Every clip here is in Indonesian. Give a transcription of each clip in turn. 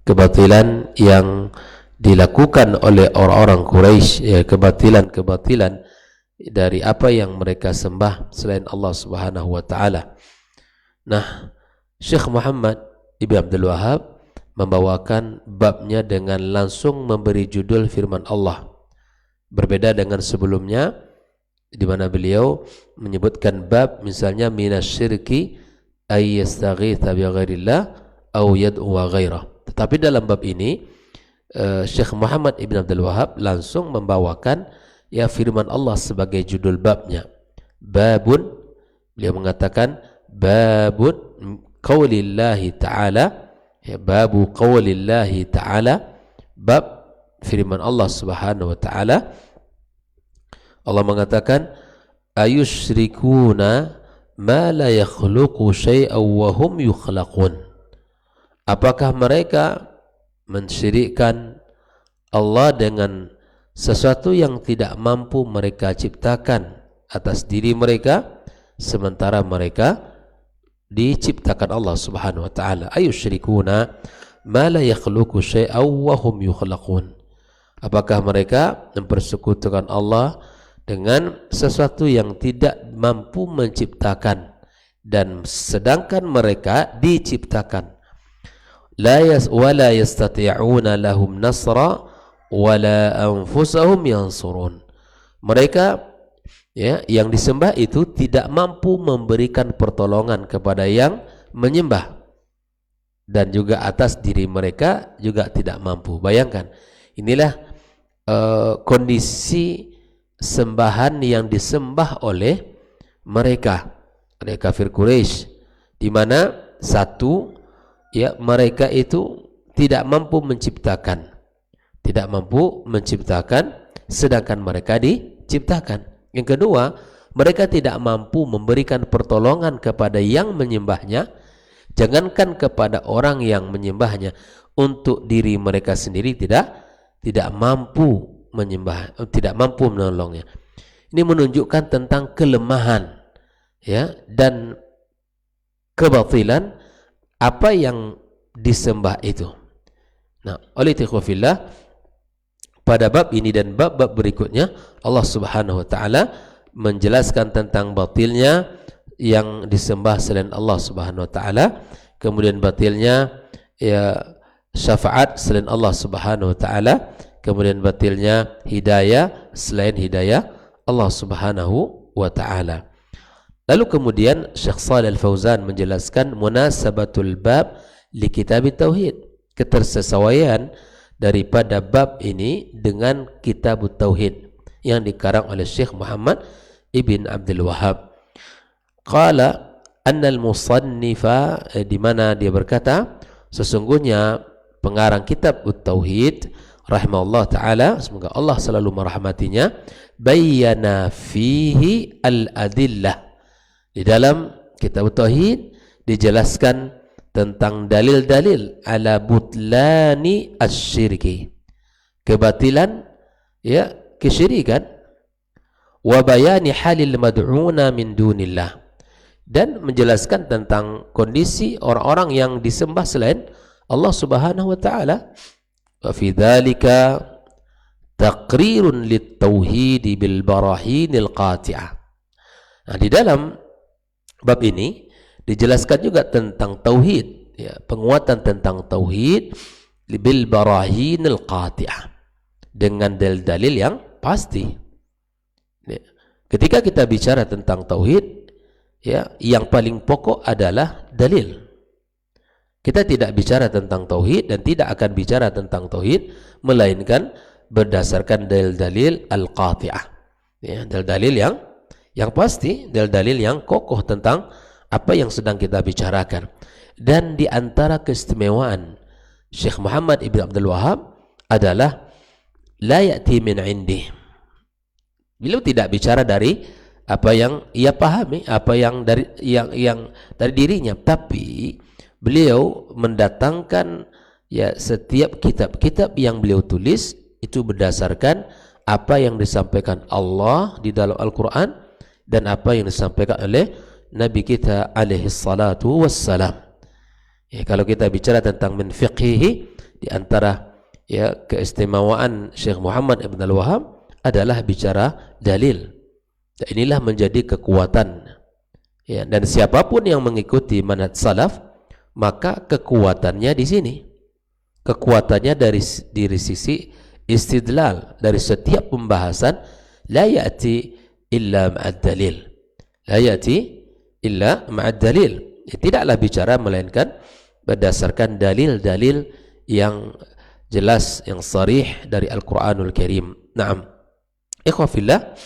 kebatilan yang dilakukan oleh orang-orang Quraisy, ya, kebatilan dari apa yang mereka sembah selain Allah Subhanahu wa taala. Nah, Syekh Muhammad Ibn Abdul Wahhab membawakan babnya dengan langsung memberi judul firman Allah. Berbeda dengan sebelumnya di mana beliau menyebutkan bab misalnya minasyirki ay yastaghitha bi ghairillah au yad'u ghairah. Tetapi dalam bab ini Syekh Muhammad Ibn Abdul Wahhab langsung membawakan ya firman Allah sebagai judul babnya. Babun, beliau mengatakan babun qaulillahi ta'ala, ya, babu qaulillahi ta'ala, bab firman Allah Subhanahu wa taala. Allah mengatakan ayusyrikuna ma la yakhluqu syai'an wa hum yukhlaqun. Apakah mereka mensyirikkan Allah dengan sesuatu yang tidak mampu mereka ciptakan atas diri mereka sementara mereka diciptakan Allah Subhanahu wa taala? Ayusyrikuna ma la yakhluqu syai'an wa hum yukhlaqun. Apakah mereka mempersekutukan Allah dengan sesuatu yang tidak mampu menciptakan dan sedangkan mereka diciptakan? Wala yastati'una lahum nasra wala anfusahum yansurun. Mereka, ya, yang disembah itu tidak mampu memberikan pertolongan kepada yang menyembah dan juga atas diri mereka juga tidak mampu. Bayangkan, inilah kondisi sembahan yang disembah oleh mereka, oleh kafir Quraisy, di mana satu, ya, mereka itu tidak mampu menciptakan, sedangkan mereka diciptakan. Yang kedua, mereka tidak mampu memberikan pertolongan kepada yang menyembahnya, jangankan kepada orang yang menyembahnya, untuk diri mereka sendiri tidak mampu menyembah, tidak mampu menolongnya. Ini menunjukkan tentang kelemahan, ya, dan kebatilan apa yang disembah itu. Nah, oleh ikhwafillah, pada bab ini dan bab-bab berikutnya Allah Subhanahu wa taala menjelaskan tentang batilnya yang disembah selain Allah Subhanahu wa taala, kemudian batilnya, ya, syafaat selain Allah Subhanahu wa taala, kemudian batilnya hidayah selain hidayah Allah Subhanahu wa taala. Lalu kemudian Syekh Shalih Al-Fauzan menjelaskan munasabatul bab li kitab tauhid, ketersesuaian daripada bab ini dengan kitab tauhid yang dikarang oleh Syekh Muhammad Ibn Abdul Wahhab. Qala anna al-musannifa, di mana dia berkata sesungguhnya pengarang kitab tauhid rahimahullah ta'ala, semoga Allah selalu merahmatinya, bayyana fihi al-adillah, di dalam kitab tauhid dijelaskan tentang dalil-dalil ala butlani asyirki, kebatilan, ya, kesyirikan, wa bayani halil mad'una min dunillah, dan menjelaskan tentang kondisi orang-orang yang disembah selain Allah Subhanahu wa taala. Wa fi dzalika taqrirun lit-tauhid bil barahinil qati'ah. Nah, di dalam bab ini dijelaskan juga tentang tauhid, ya, penguatan tentang tauhid bil barahinil qati'ah, dengan dalil-dalil yang pasti. Ya, ketika kita bicara tentang tauhid, ya, yang paling pokok adalah dalil. Kita tidak bicara tentang tauhid dan tidak akan bicara tentang tauhid melainkan berdasarkan dalil-dalil al-qati'ah, ya, dalil-dalil yang pasti, dalil-dalil yang kokoh tentang apa yang sedang kita bicarakan. Dan di antara keistimewaan Syekh Muhammad Ibn Abdul Wahhab adalah la ya'ti min indih. Beliau tidak bicara dari apa yang ia pahami, apa yang dari dirinya, tapi beliau mendatangkan, ya, setiap kitab-kitab yang beliau tulis itu berdasarkan apa yang disampaikan Allah di dalam Al-Quran dan apa yang disampaikan oleh Nabi kita alaihi salatu wassalam. Ya, kalau kita bicara tentang min fiqhihi, di antara ya keistimewaan Syekh Muhammad Ibn Al-Wahhab adalah bicara dalil. Dan inilah menjadi kekuatan. Ya, dan siapapun yang mengikuti manhaj salaf, maka kekuatannya di sini. Kekuatannya dari sisi istidlal, dari setiap pembahasan la ya'ti illa ma'ad dalil. La ya'ti illa ma'ad dalil. Ya, tidaklah bicara melainkan berdasarkan dalil-dalil yang jelas, yang sharih dari Al-Quranul Karim. Naam. Ikhwah fillah,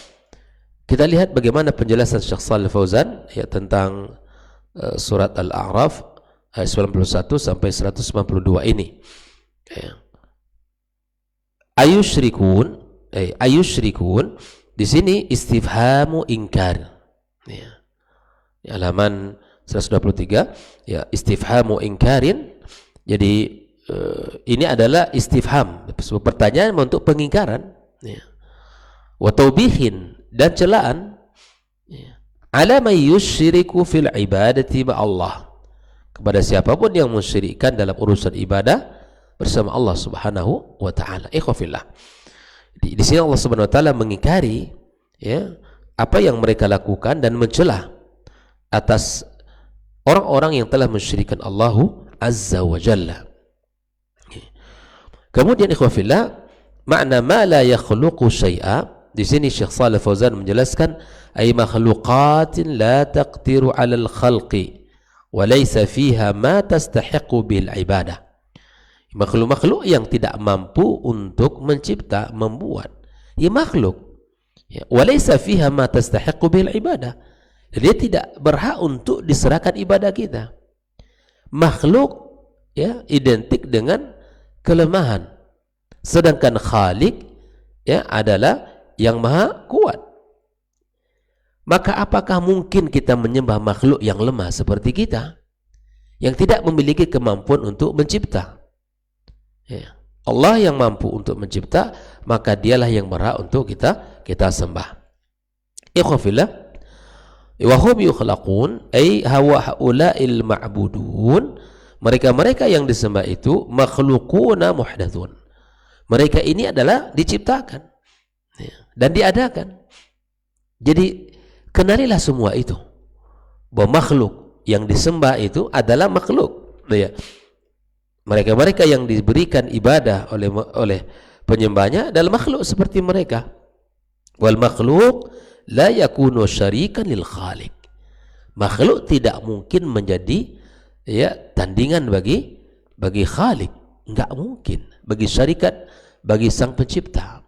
kita lihat bagaimana penjelasan Syekh Shalih Fauzan ya tentang surat Al-A'raf ayat 91 sampai 192 ini. Ya. Ayusyrikun, ayusyrikun di sini istifhamu ingkar. Ya. Di halaman 123 ya, istifhamu ingkarin. Jadi ini adalah istifham, pertanyaan untuk pengingkaran ya. Wa taubihin, dan celaan ya. Ala may yusyriku fil ibadati ma Allah, kepada siapapun yang mensyirikkan dalam urusan ibadah bersama Allah Subhanahu wa taala. Ikhwafillah, di sini Allah Subhanahu wa taala mengingkari ya apa yang mereka lakukan dan mencela atas orang-orang yang telah mensyirikkan Allah Azza wa Jalla. Kemudian ikhwafillah, makna ma la yakhluqu syai'a, di sini Syekh Shalih Fauzan menjelaskan ay makhluqatin la taqdiru 'alal khalqi wa laysa fiha ma tastahiqu bil ibadah. Makhluk-makhluk yang tidak mampu untuk mencipta, membuat. Ya makhluk. Ya, wa laysa fiha ma tastahiqu bil ibadah. Dia tidak berhak untuk diserahkan ibadah kita. Makhluk ya identik dengan kelemahan. Sedangkan Khalik ya adalah yang maha kuat. Maka apakah mungkin kita menyembah makhluk yang lemah seperti kita, yang tidak memiliki kemampuan untuk mencipta? Ya. Allah yang mampu untuk mencipta, maka dialah yang berhak untuk kita sembah. Ikhwafillah, wa hum yukhlaqun ay haula'il ma'budun, mereka-mereka yang disembah itu makhluquna muhdatsun. Mereka ini adalah diciptakan ya, dan diadakan. Jadi kenalilah semua itu, bahwa makhluk yang disembah itu adalah makhluk ya. Mereka-mereka yang diberikan ibadah oleh penyembahnya adalah makhluk seperti mereka. Wal makhluk la yakunu syarikan lil khaliq. Makhluk tidak mungkin menjadi ya tandingan bagi khalik, enggak mungkin, bagi syarikat, bagi sang pencipta.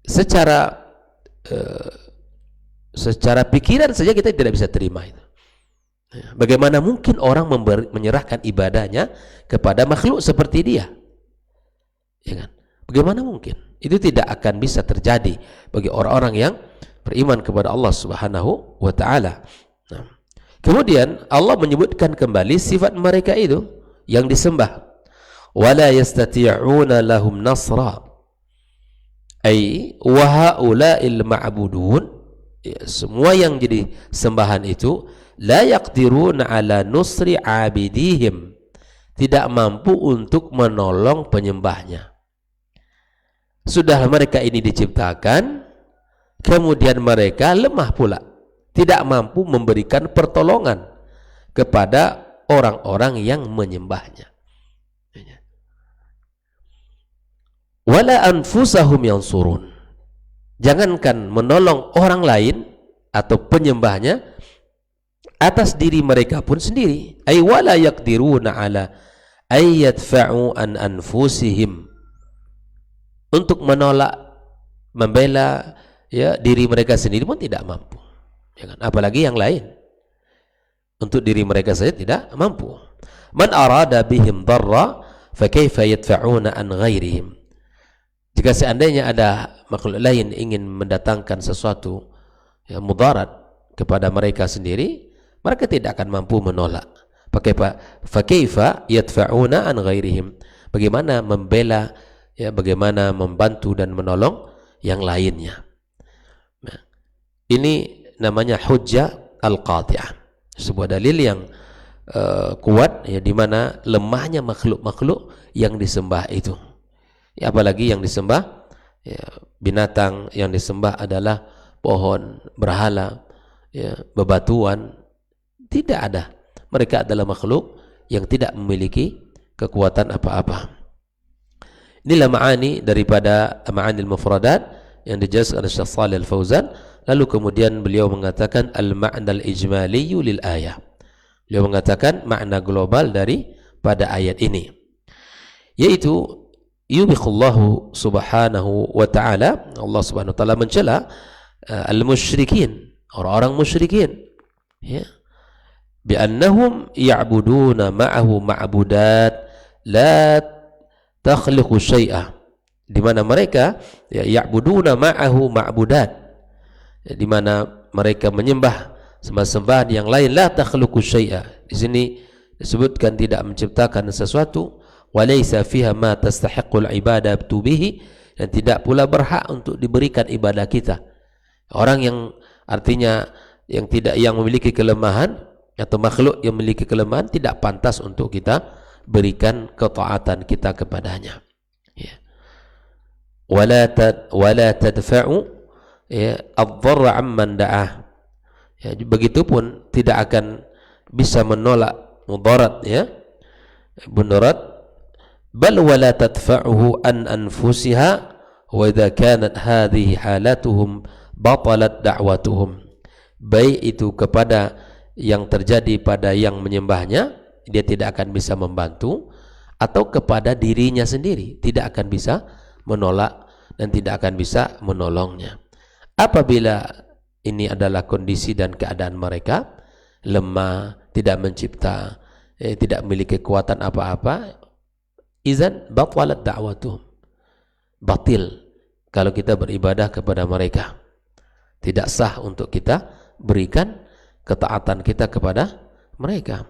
Secara pikiran saja kita tidak bisa terima itu. Bagaimana mungkin orang menyerahkan ibadahnya kepada makhluk seperti dia? Ya kan? Bagaimana mungkin? Itu tidak akan bisa terjadi bagi orang-orang yang beriman kepada Allah Subhanahu wa taala. Nah, kemudian Allah menyebutkan kembali sifat mereka itu yang disembah. Wala yastati'una lahum nasra. Ai wa haula'il ma'budun, ya, semua yang jadi sembahan itu la yaqdiruna ala nusri abidihim, tidak mampu untuk menolong penyembahnya. Sudah mereka ini diciptakan, kemudian mereka lemah pula, tidak mampu memberikan pertolongan kepada orang-orang yang menyembahnya. Wala anfusahum yansurun, jangankan menolong orang lain atau penyembahnya, atas diri mereka pun sendiri. Ay wala yaqdiruna ala ay yadfa'u an anfusihim, untuk menolak, membela ya diri mereka sendiri pun tidak mampu, ya kan? Apalagi yang lain. Untuk diri mereka saja tidak mampu. Man arada bihim darra fa kaifa yadfa'una an ghairihim. Jika seandainya ada makhluk lain ingin mendatangkan sesuatu yang mudarat kepada mereka sendiri, mereka tidak akan mampu menolak. Fa kaifa yadfa'una an ghairihim, bagaimana membela ya, bagaimana membantu dan menolong yang lainnya. Nah, ini namanya hujjah al-qati'ah, sebuah dalil yang kuat, ya, di mana lemahnya makhluk-makhluk yang disembah itu. Ya, apalagi yang disembah, ya, binatang yang disembah adalah pohon, berhala, ya, bebatuan. Tidak ada. Mereka adalah makhluk yang tidak memiliki kekuatan apa-apa. Inilah ma'ani daripada ma'anil mufradat yang dijelaskan oleh Syekh Shalih Al-Fauzan. Lalu kemudian beliau mengatakan al-ma'na al-ijmali lil ayah. Beliau mengatakan makna global dari pada ayat ini, yaitu yubiqullahu subhanahu wa ta'ala, Allah subhanahu wa ta'ala mencela al-musyrikin, orang-orang musyrikin, ya, bi'annahum ya'buduna ma'ahu ma'budat la takhliqu syai'ah, di mana mereka, ya, ya'buduna ma'ahu ma'budat, ya, di mana mereka menyembah sembahan yang lain, la takhluqu syai'a. Di sini disebutkan tidak menciptakan sesuatu, walaysa fiha ma tastahiqqul ibadatu bihi, dan tidak pula berhak untuk diberikan ibadah kita. Orang yang artinya yang memiliki kelemahan, atau makhluk yang memiliki kelemahan, tidak pantas untuk kita berikan ketaatan kita kepadanya. Ya. Wala tadfa'u, ya, ad-dharra 'amman da'ah. Ya, begitupun tidak akan bisa menolak mudarat, ya, mudarat, bal wala tadfa'uhu an anfusiha wa idza kanat hadhihi halatuhum batalat da'watuhum. Baik itu kepada yang terjadi pada yang menyembahnya, dia tidak akan bisa membantu, atau kepada dirinya sendiri tidak akan bisa menolak dan tidak akan bisa menolongnya. Apabila ini adalah kondisi dan keadaan mereka lemah, tidak mencipta, tidak memiliki kekuatan apa-apa, izan batalat da'watuhum, batil kalau kita beribadah kepada mereka, tidak sah untuk kita berikan ketaatan kita kepada mereka.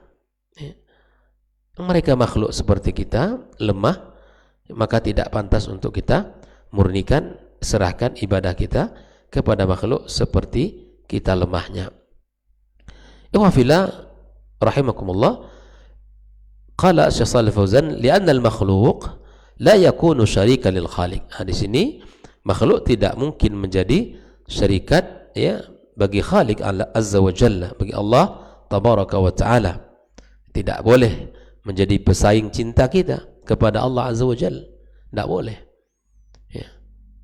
Mereka makhluk seperti kita, lemah, maka tidak pantas untuk kita murnikan, serahkan ibadah kita kepada makhluk seperti kita lemahnya. Ikhwafillah rahimakumullah, qala Syekh Shalih Fauzan, li'anna al-makhluq la yakunu syarikan lil khaliq. Di sini makhluk tidak mungkin menjadi syarikat, ya, bagi Khaliq azza wa jalla, bagi Allah tabaraka wa ta'ala. Tidak boleh menjadi pesaing cinta kita kepada Allah azza wa jalla, tidak boleh, ya.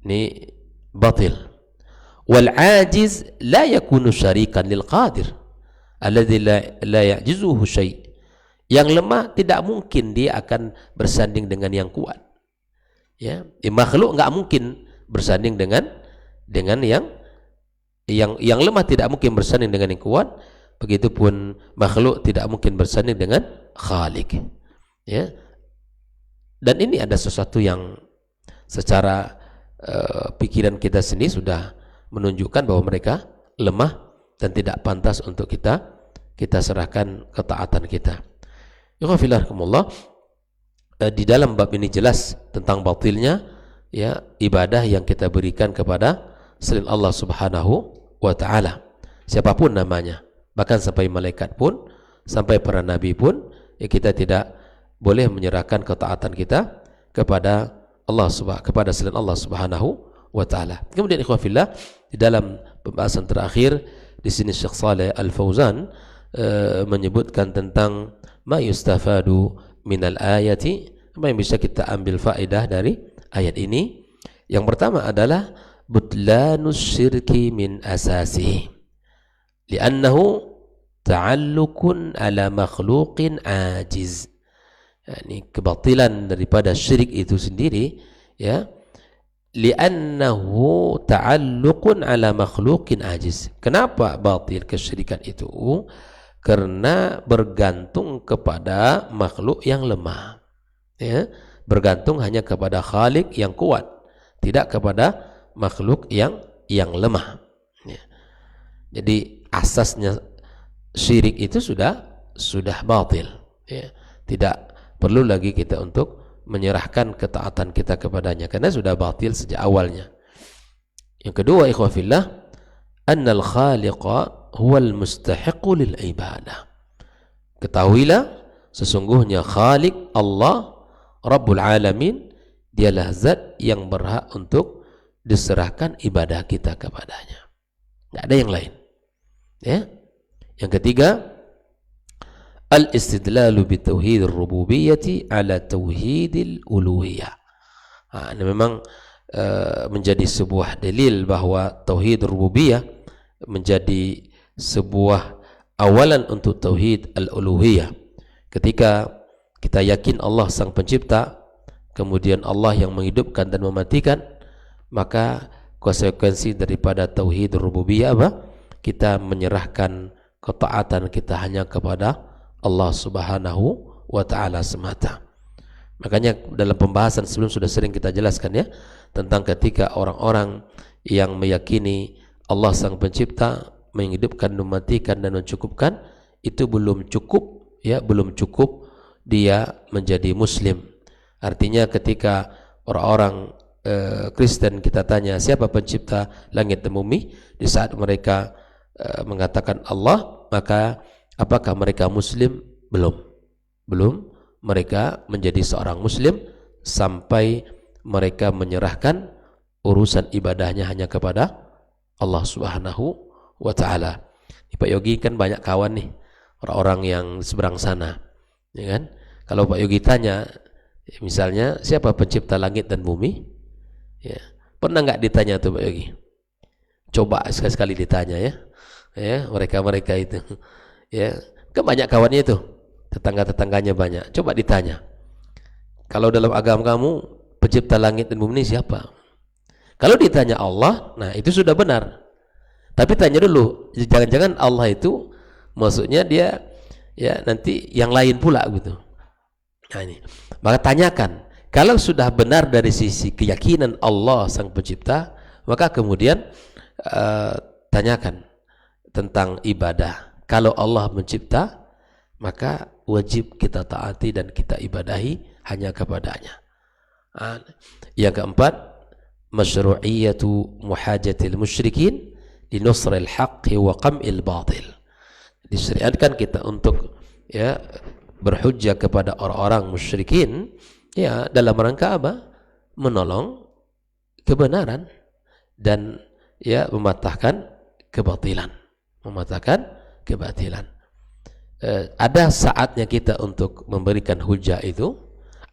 Ini batil. Wal ajiz la yakunu syarikan lil qadir alladzi la ya'jizuhu syai'. Yang lemah tidak mungkin dia akan bersanding dengan yang kuat, ya. Makhluk enggak mungkin bersanding dengan yang lemah, tidak mungkin bersanding dengan yang kuat. Begitupun makhluk tidak mungkin bersanding dengan Khaliq, ya. Dan ini ada sesuatu yang secara pikiran kita sendiri sudah menunjukkan bahwa mereka lemah dan tidak pantas untuk kita serahkan ketaatan kita. Ikhwafillah, di dalam bab ini jelas tentang batilnya, ya, ibadah yang kita berikan kepada selain Allah subhanahu wa ta'ala, siapapun namanya, bahkan sampai malaikat pun, sampai para nabi pun, ya, kita tidak boleh menyerahkan ketaatan kita kepada Allah kepada selain Allah subhanahu wa ta'ala. Kemudian ikhwafillah, di dalam pembahasan terakhir di sini Syekh Shalih Al-Fauzan menyebutkan tentang ma yustafadu minal ayati, apa yang bisa kita ambil faedah dari ayat ini. Yang pertama adalah butlanus syirki min asasihi li'annahu ta'alluqun ala makhluqin ajiz. Ini kebatilan daripada syirik itu sendiri, ya, li'annahu ta'alluqun ala makhluqin ajiz. Kenapa batil kesyirikan itu? Karena bergantung kepada makhluk yang lemah, ya, bergantung hanya kepada Khaliq yang kuat, tidak kepada makhluk yang lemah, ya. Jadi asasnya syirik itu sudah batil, ya. Tidak perlu lagi kita untuk menyerahkan ketaatan kita kepadanya karena sudah batil sejak awalnya. Yang kedua, ikhwafillah, annal khaliqa huwal mustahiqu lil ibadah. Ketahuilah sesungguhnya Khalik Allah Rabbul Alamin, dialah zat yang berhak untuk diserahkan ibadah kita kepadanya. Tidak ada yang lain. Ya. Yang ketiga, al-istidlalu bi tauhid ar-rububiyyah ala tauhid al-uluhiyah. Ini memang menjadi sebuah dalil bahwa tauhid rububiyah menjadi sebuah awalan untuk tauhid al-uluhiyah. Ketika kita yakin Allah sang pencipta, kemudian Allah yang menghidupkan dan mematikan, maka konsekuensi daripada tauhid rububiyah apa? Kita menyerahkan ketaatan kita hanya kepada Allah Subhanahu wa taala semata. Makanya dalam pembahasan sebelum sudah sering kita jelaskan ya, tentang ketika orang-orang yang meyakini Allah sang pencipta, menghidupkan, mematikan dan mencukupkan, itu belum cukup ya, belum cukup dia menjadi muslim. Artinya ketika orang-orang Kristen kita tanya siapa pencipta langit dan bumi, di saat mereka mengatakan Allah, maka apakah mereka muslim? Belum mereka menjadi seorang muslim sampai mereka menyerahkan urusan ibadahnya hanya kepada Allah Subhanahu wa ta'ala. Pak Yogi kan banyak kawan nih, orang-orang yang seberang sana, ya kan? Kalau Pak Yogi tanya misalnya siapa pencipta langit dan bumi, ya, pernah nggak ditanya tuh Pak Yogi? Coba sekali-sekali ditanya ya mereka-mereka itu, ya kan banyak kawannya itu, tetangga-tetangganya banyak. Coba ditanya, kalau dalam agama kamu pencipta langit dan bumi ini siapa? Kalau ditanya Allah, nah itu sudah benar. Tapi tanya dulu, jangan-jangan Allah itu maksudnya dia ya nanti yang lain pula gitu. Nah ini, maka tanyakan. Kalau sudah benar dari sisi keyakinan Allah sang pencipta, maka kemudian tanyakan tentang ibadah. Kalau Allah mencipta, maka wajib kita taati dan kita ibadahi hanya kepadanya. Yang keempat, masyru'iyatu muhajatil musyrikin li nusril haqqi wa qam'il batil. Disyariatkan kita untuk ya berhujjah kepada orang-orang musyrikin ya dalam rangka apa? Menolong kebenaran dan ya mematahkan kebatilan. Ada saatnya kita untuk memberikan hujah itu,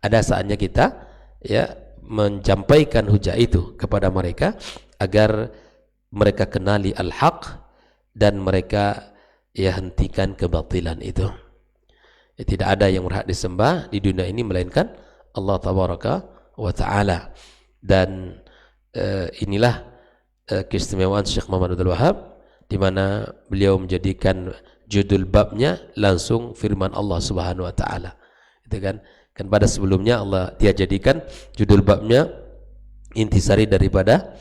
ada saatnya kita ya menyampaikan hujah itu kepada mereka agar mereka kenali al-haq dan mereka ya hentikan kebatilan itu. Ya, tidak ada yang berhak disembah di dunia ini melainkan Allah Tabaraka wa Ta'ala. Dan inilah keistimewaan Syekh Muhammad Abdul Wahab, di mana beliau menjadikan judul babnya langsung firman Allah Subhanahu wa Ta'ala. Itu kan pada sebelumnya Allah dia jadikan judul babnya intisari daripada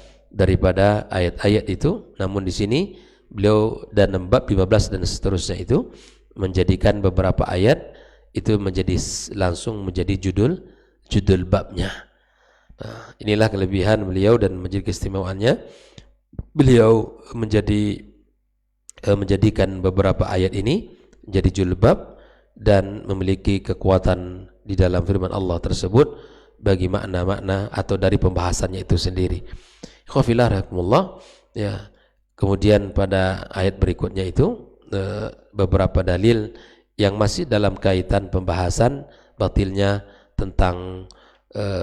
ayat-ayat itu, namun di sini beliau dan bab 15 dan seterusnya itu menjadikan beberapa ayat itu langsung menjadi judul babnya. Nah, inilah kelebihan beliau dan menjadi keistimewaannya. Beliau menjadikan beberapa ayat ini menjadi judul bab dan memiliki kekuatan di dalam firman Allah tersebut bagi makna-makna atau dari pembahasannya itu sendiri. Khafillah rahimahullah. Ya, kemudian pada ayat berikutnya itu beberapa dalil yang masih dalam kaitan pembahasan batilnya tentang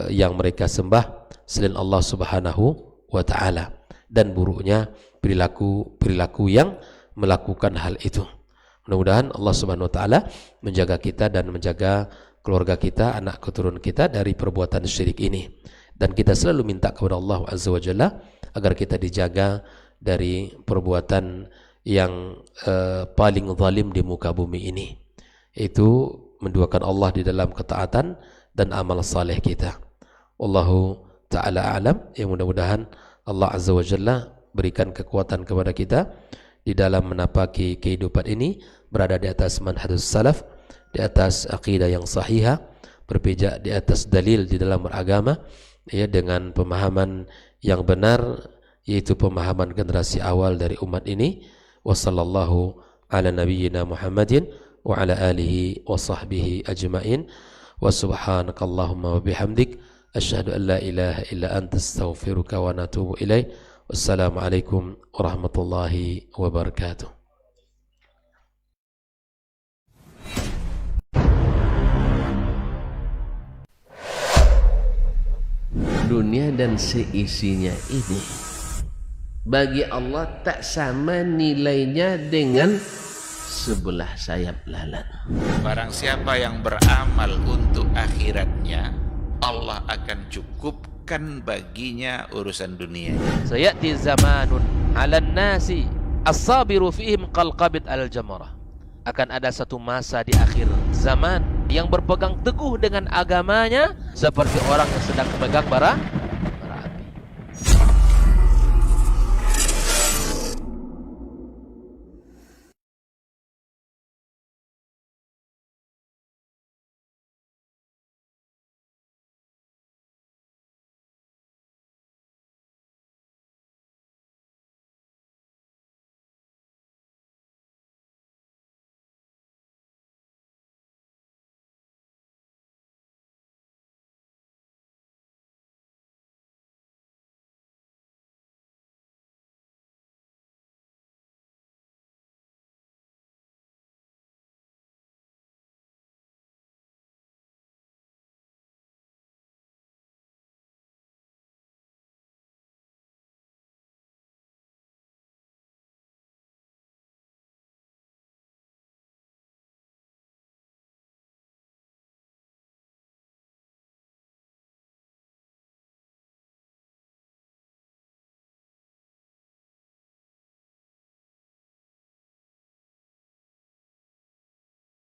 yang mereka sembah selain Allah Subhanahu wa Ta'ala dan buruknya perilaku yang melakukan hal itu. Mudah-mudahan Allah Subhanahu wa Ta'ala menjaga kita dan menjaga keluarga kita, anak keturunan kita dari perbuatan syirik ini. Dan kita selalu minta kepada Allah Azza wa Jalla agar kita dijaga dari perbuatan yang paling zalim di muka bumi ini, yaitu menduakan Allah di dalam ketaatan dan amal saleh kita. Wallahu ta'ala a'lam. Yang mudah-mudahan Allah Azza wa Jalla berikan kekuatan kepada kita di dalam menapaki kehidupan ini, berada di atas manhajus salaf, di atas akidah yang sahihah, berpijak di atas dalil di dalam beragama, ya, dengan pemahaman yang benar, yaitu pemahaman generasi awal dari umat ini. Wassallallahu ala nabiyyina Muhammadin wa ala alihi wa sahbihi ajma'in. Wa subhanakallahumma wa bihamdik asyhadu an la ilaha illa anta astaghfiruka wa natubu ilaik. Wassalamualaikum warahmatullahi wabarakatuh. Dunia dan seisinya ini bagi Allah tak sama nilainya dengan sebelah sayap lalat. Barang siapa yang beramal untuk akhiratnya, Allah akan cukupkan baginya urusan dunia. Sayati zamanun 'alan nasi as-sabiru fihim qalqabit al-jamarah. Akan ada satu masa di akhir zaman yang berpegang teguh dengan agamanya seperti orang yang sedang memegang bara